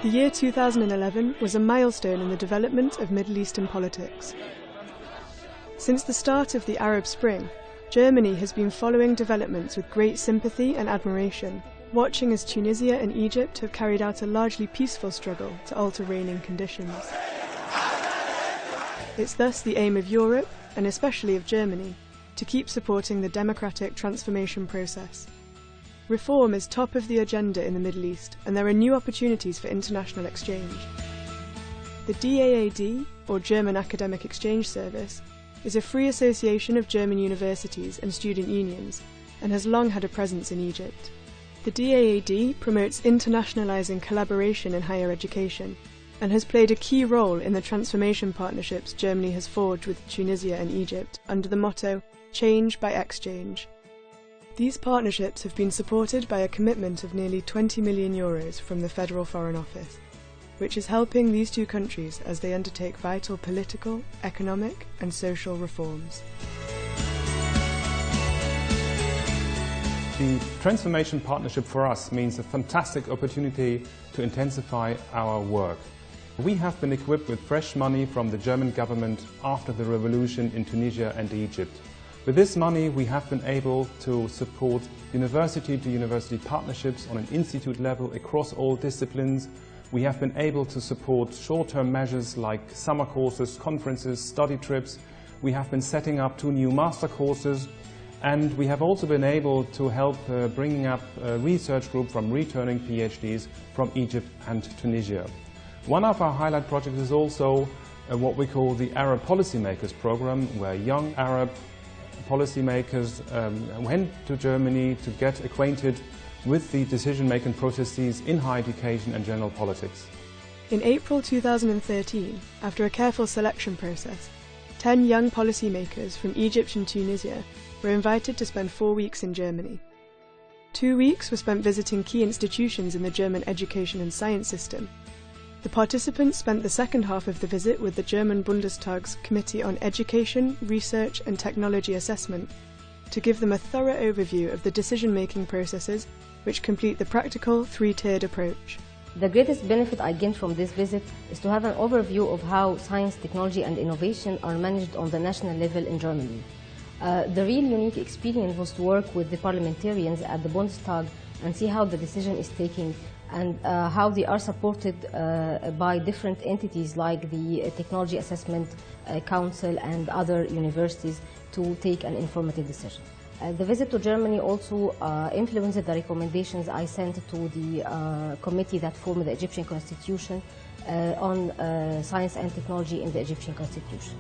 The year 2011 was a milestone in the development of Middle Eastern politics. Since the start of the Arab Spring, Germany has been following developments with great sympathy and admiration, watching as Tunisia and Egypt have carried out a largely peaceful struggle to alter reigning conditions. It's thus the aim of Europe, and especially of Germany, to keep supporting the democratic transformation process. Reform is top of the agenda in the Middle East, and there are new opportunities for international exchange. The DAAD, or German Academic Exchange Service, is a free association of German universities and student unions, and has long had a presence in Egypt. The DAAD promotes internationalizing collaboration in higher education, and has played a key role in the transformation partnerships Germany has forged with Tunisia and Egypt under the motto, "Change by Exchange." These partnerships have been supported by a commitment of nearly €20 million from the Federal Foreign Office, which is helping these two countries as they undertake vital political, economic and social reforms. The Transformation Partnership for us means a fantastic opportunity to intensify our work. We have been equipped with fresh money from the German government after the revolution in Tunisia and Egypt. With this money, we have been able to support university-to-university partnerships on an institute level across all disciplines. We have been able to support short-term measures like summer courses, conferences, study trips. We have been setting up 2 new master courses, and we have also been able to help bringing up a research group from returning PhDs from Egypt and Tunisia. One of our highlight projects is also what we call the Arab Policymakers Program, where young Arab policymakers went to Germany to get acquainted with the decision-making processes in higher education and general politics. In April 2013, after a careful selection process, 10 young policymakers from Egypt and Tunisia were invited to spend 4 weeks in Germany. 2 weeks were spent visiting key institutions in the German education and science system. The participants spent the second half of the visit with the German Bundestag's Committee on Education, Research and Technology Assessment to give them a thorough overview of the decision-making processes which complete the practical 3-tiered approach. The greatest benefit I gained from this visit is to have an overview of how science, technology and innovation are managed on the national level in Germany. The real unique experience was to work with the parliamentarians at the Bundestag and see how the decision is taken and how they are supported by different entities like the Technology Assessment Council and other universities to take an informative decision. The visit to Germany also influenced the recommendations I sent to the committee that formed the Egyptian Constitution on science and technology in the Egyptian Constitution.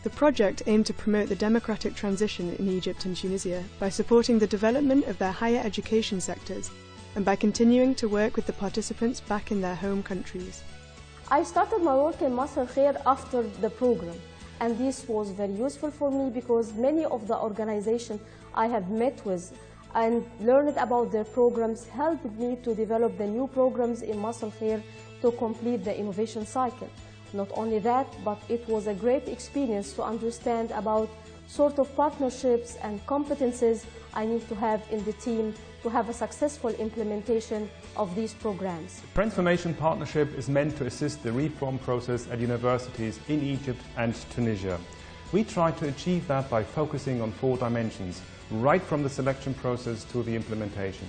The project aimed to promote the democratic transition in Egypt and Tunisia by supporting the development of their higher education sectors and by continuing to work with the participants back in their home countries. I started my work in Masr Khair after the program, and this was very useful for me because many of the organizations I have met with and learned about their programs helped me to develop the new programs in Masr Khair to complete the innovation cycle. Not only that, but it was a great experience to understand about sort of partnerships and competences I need to have in the team to have a successful implementation of these programs. The Transformation Partnership is meant to assist the reform process at universities in Egypt and Tunisia. We try to achieve that by focusing on 4 dimensions, right from the selection process to the implementation.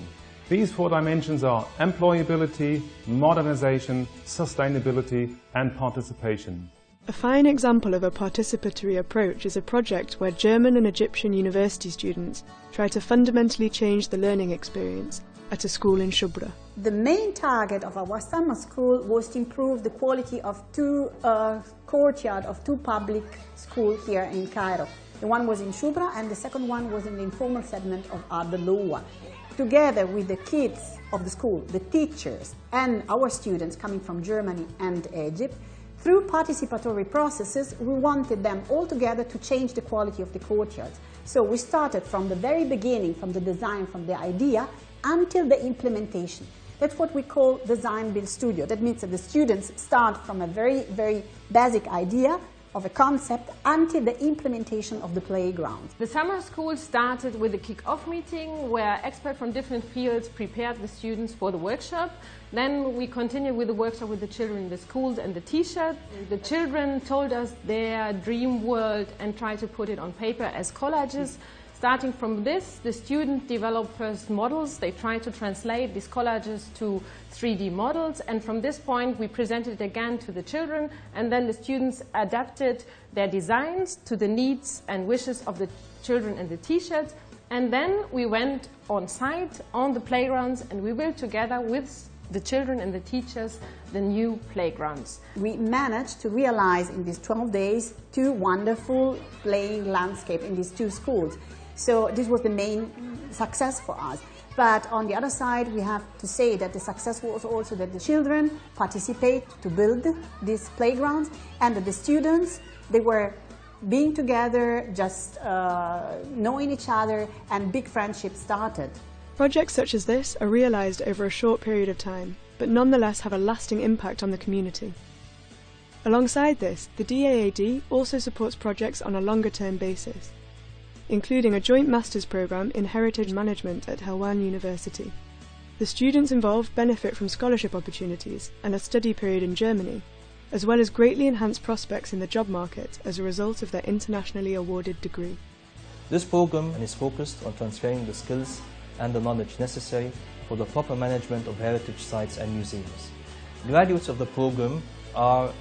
These 4 dimensions are employability, modernization, sustainability and participation. A fine example of a participatory approach is a project where German and Egyptian university students try to fundamentally change the learning experience at a school in Shubra. The main target of our summer school was to improve the quality of 2 courtyards of 2 public schools here in Cairo. The one was in Shubra and the second one was in the informal segment of Arbeloa. Together with the kids of the school, the teachers and our students coming from Germany and Egypt, through participatory processes, we wanted them all together to change the quality of the courtyards. So we started from the very beginning, from the design, from the idea, until the implementation. That's what we call design build studio. That means that the students start from a very, very basic idea, of a concept until the implementation of the playground. The summer school started with a kick-off meeting where experts from different fields prepared the students for the workshop. Then we continued with the workshop with the children in the schools and the T-shirt. The children told us their dream world and tried to put it on paper as collages. Starting from this, the students developed first models. They tried to translate these collages to 3D models, and from this point we presented it again to the children, and then the students adapted their designs to the needs and wishes of the children in the T-shirts. And then we went on site, on the playgrounds, and we built together with the children and the teachers the new playgrounds. We managed to realize in these 12 days 2 wonderful playing landscapes in these 2 schools. So this was the main success for us. But on the other side, we have to say that the success was also that the children participate to build these playgrounds, and that the students, they were being together, just knowing each other, and big friendships started. Projects such as this are realised over a short period of time, but nonetheless have a lasting impact on the community. Alongside this, the DAAD also supports projects on a longer-term basis, including a joint master's programme in heritage management at Helwan University. The students involved benefit from scholarship opportunities and a study period in Germany, as well as greatly enhanced prospects in the job market as a result of their internationally awarded degree. This program is focused on transferring the skills and the knowledge necessary for the proper management of heritage sites and museums. Graduates of the program are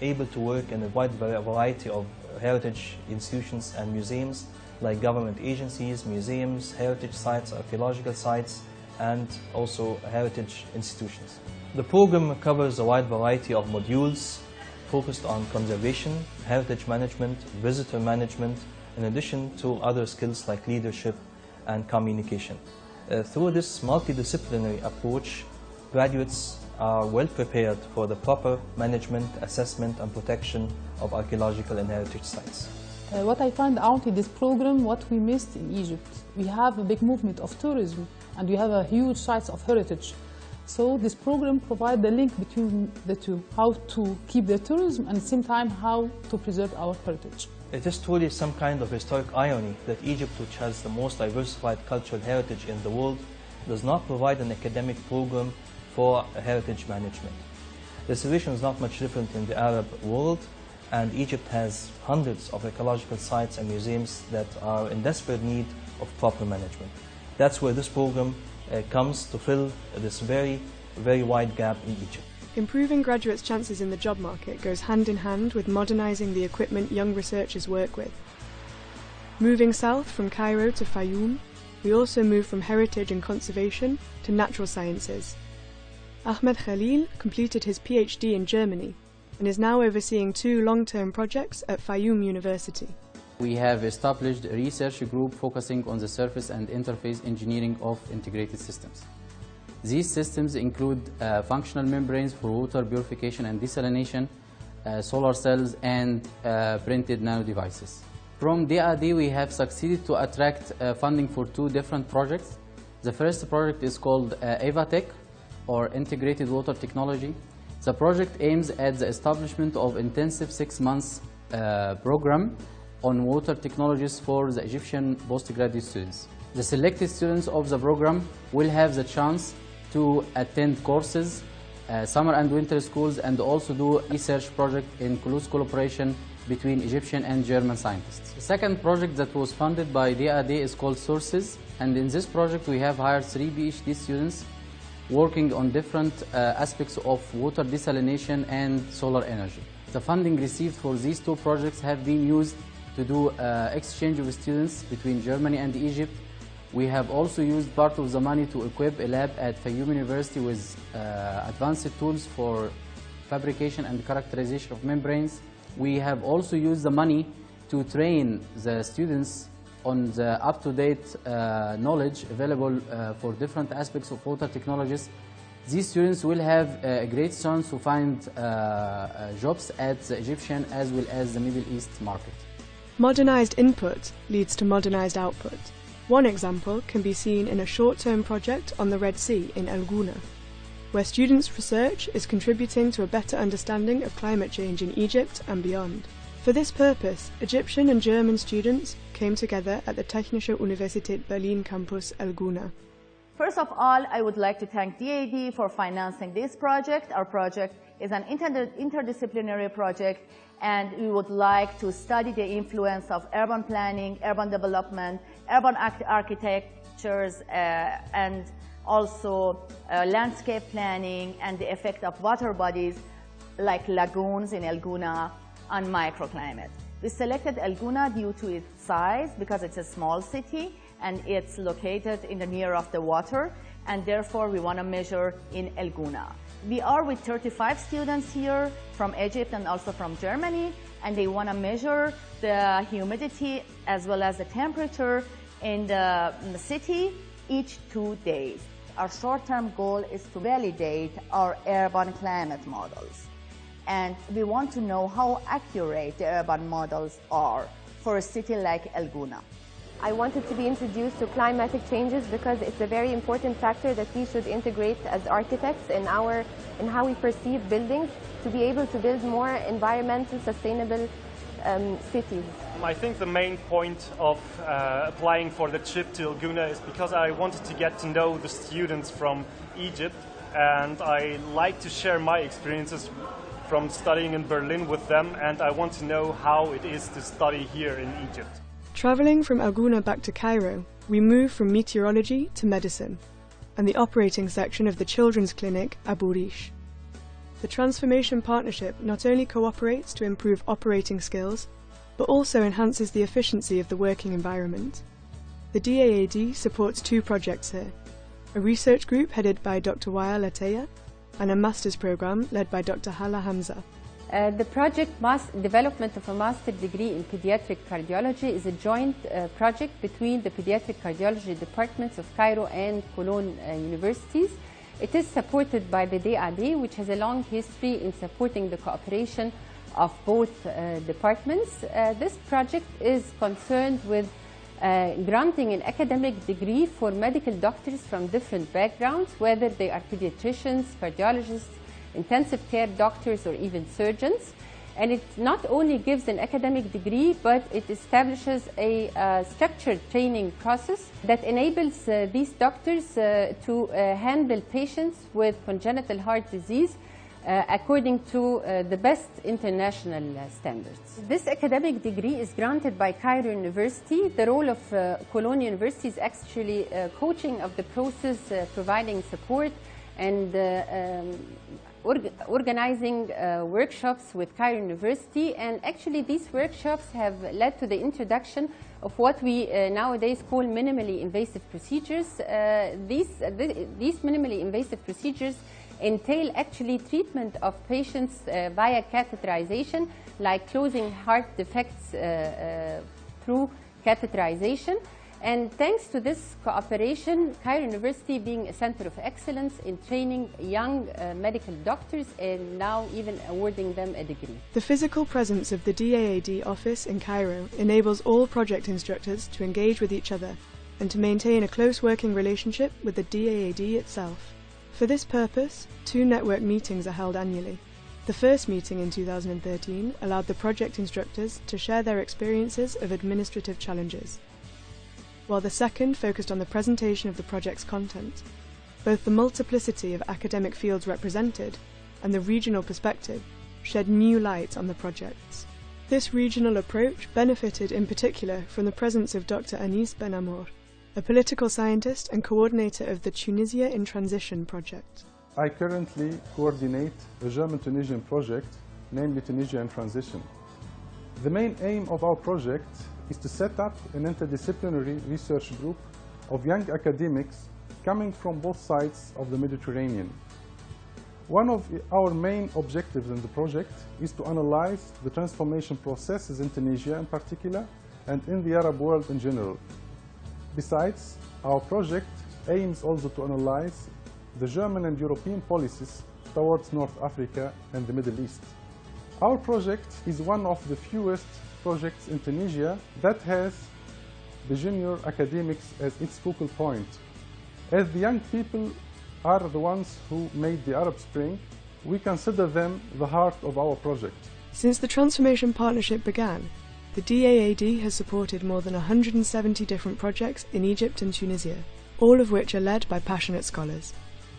able to work in a wide variety of heritage institutions and museums, like government agencies, museums, heritage sites, archaeological sites, and also heritage institutions. The program covers a wide variety of modules focused on conservation, heritage management, visitor management, in addition to other skills like leadership and communication. Through this multidisciplinary approach, graduates are well prepared for the proper management, assessment and protection of archaeological and heritage sites. What I find out in this program, what we missed in Egypt, we have a big movement of tourism and we have a huge sites of heritage. So this program provides the link between the two, how to keep the tourism and at the same time how to preserve our heritage. It is truly some kind of historic irony that Egypt, which has the most diversified cultural heritage in the world, does not provide an academic program for heritage management. The situation is not much different in the Arab world, and Egypt has hundreds of archaeological sites and museums that are in desperate need of proper management. That's where this program comes to fill this very, very wide gap in Egypt. Improving graduates' chances in the job market goes hand in hand with modernising the equipment young researchers work with. Moving south from Cairo to Fayoum, we also move from heritage and conservation to natural sciences. Ahmed Khalil completed his PhD in Germany and is now overseeing 2 long-term projects at Fayoum University. We have established a research group focusing on the surface and interface engineering of integrated systems. These systems include functional membranes for water purification and desalination, solar cells, and printed nano devices. From DAAD, we have succeeded to attract funding for 2 different projects. The first project is called EvaTech, or Integrated Water Technology. The project aims at the establishment of intensive 6 months program on water technologies for the Egyptian postgraduate students. The selected students of the program will have the chance to attend courses, summer and winter schools, and also do research project in close collaboration between Egyptian and German scientists. The second project that was funded by DAAD is called Sources, and in this project we have hired 3 PhD students working on different aspects of water desalination and solar energy. The funding received for these 2 projects have been used to do exchange of students between Germany and Egypt. We have also used part of the money to equip a lab at Fayoum University with advanced tools for fabrication and characterization of membranes. We have also used the money to train the students on the up-to-date knowledge available for different aspects of water technologies. These students will have a great chance to find jobs at the Egyptian as well as the Middle East market. Modernised input leads to modernised output. One example can be seen in a short-term project on the Red Sea in El Gouna, where students' research is contributing to a better understanding of climate change in Egypt and beyond. For this purpose, Egyptian and German students came together at the Technische Universität Berlin campus Elguna. First of all, I would like to thank DAD for financing this project. Our project is an interdisciplinary project, and we would like to study the influence of urban planning, urban development, urban architectures, and also landscape planning, and the effect of water bodies like lagoons in Elguna on microclimate. We selected Elguna due to its size, because it's a small city and it's located in the near of the water, and therefore we want to measure in Elguna. We are with 35 students here from Egypt and also from Germany, and they want to measure the humidity as well as the temperature in the city each 2 days. Our short-term goal is to validate our urban climate models. And we want to know how accurate the urban models are for a city like Elguna. I wanted to be introduced to climatic changes because it's a very important factor that we should integrate as architects in how we perceive buildings to be able to build more environmentally sustainable cities. I think the main point of applying for the trip to Elguna is because I wanted to get to know the students from Egypt, and I like to share my experiences from studying in Berlin with them, and I want to know how it is to study here in Egypt. Travelling from Elguna back to Cairo, we move from meteorology to medicine, and the operating section of the children's clinic Abu Rish. The Transformation Partnership not only cooperates to improve operating skills, but also enhances the efficiency of the working environment. The DAAD supports 2 projects here, a research group headed by Dr. Wael Ataya, and a master's program led by Dr. Hala Hamza. The project development of a master's degree in pediatric cardiology is a joint project between the pediatric cardiology departments of Cairo and Cologne universities. It is supported by the DAD, which has a long history in supporting the cooperation of both departments. This project is concerned with granting an academic degree for medical doctors from different backgrounds, whether they are pediatricians, cardiologists, intensive care doctors, or even surgeons. And it not only gives an academic degree, but it establishes a structured training process that enables these doctors to handle patients with congenital heart disease according to the best international standards. This academic degree is granted by Cairo University. The role of Cologne University is actually coaching of the process, providing support, and organizing workshops with Cairo University. And actually these workshops have led to the introduction of what we nowadays call minimally invasive procedures. These minimally invasive procedures entail actually treatment of patients via catheterization, like closing heart defects through catheterization. And thanks to this cooperation, Cairo University being a center of excellence in training young medical doctors and now even awarding them a degree. The physical presence of the DAAD office in Cairo enables all project instructors to engage with each other and to maintain a close working relationship with the DAAD itself. For this purpose, 2 network meetings are held annually. The first meeting in 2013 allowed the project instructors to share their experiences of administrative challenges, while the second focused on the presentation of the project's content. Both the multiplicity of academic fields represented and the regional perspective shed new light on the projects. This regional approach benefited in particular from the presence of Dr. Anis Ben Amour, a political scientist and coordinator of the Tunisia in Transition project. I currently coordinate a German-Tunisian project, namely Tunisia in Transition. The main aim of our project is to set up an interdisciplinary research group of young academics coming from both sides of the Mediterranean. One of our main objectives in the project is to analyze the transformation processes in Tunisia in particular and in the Arab world in general. Besides, our project aims also to analyze the German and European policies towards North Africa and the Middle East. Our project is one of the fewest projects in Tunisia that has the junior academics as its focal point. As the young people are the ones who made the Arab Spring, we consider them the heart of our project. Since the Transformation Partnership began, the DAAD has supported more than 170 different projects in Egypt and Tunisia, all of which are led by passionate scholars.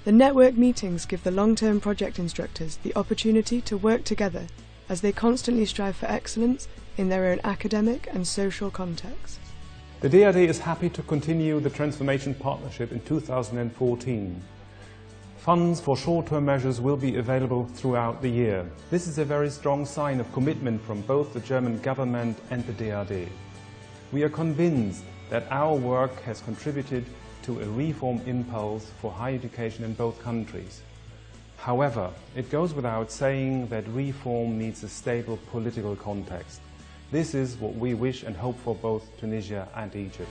The network meetings give the long-term project instructors the opportunity to work together as they constantly strive for excellence in their own academic and social contexts. The DAAD is happy to continue the Transformation Partnership in 2014. Funds for short-term measures will be available throughout the year. This is a very strong sign of commitment from both the German government and the DAAD. We are convinced that our work has contributed to a reform impulse for higher education in both countries. However, it goes without saying that reform needs a stable political context. This is what we wish and hope for both Tunisia and Egypt.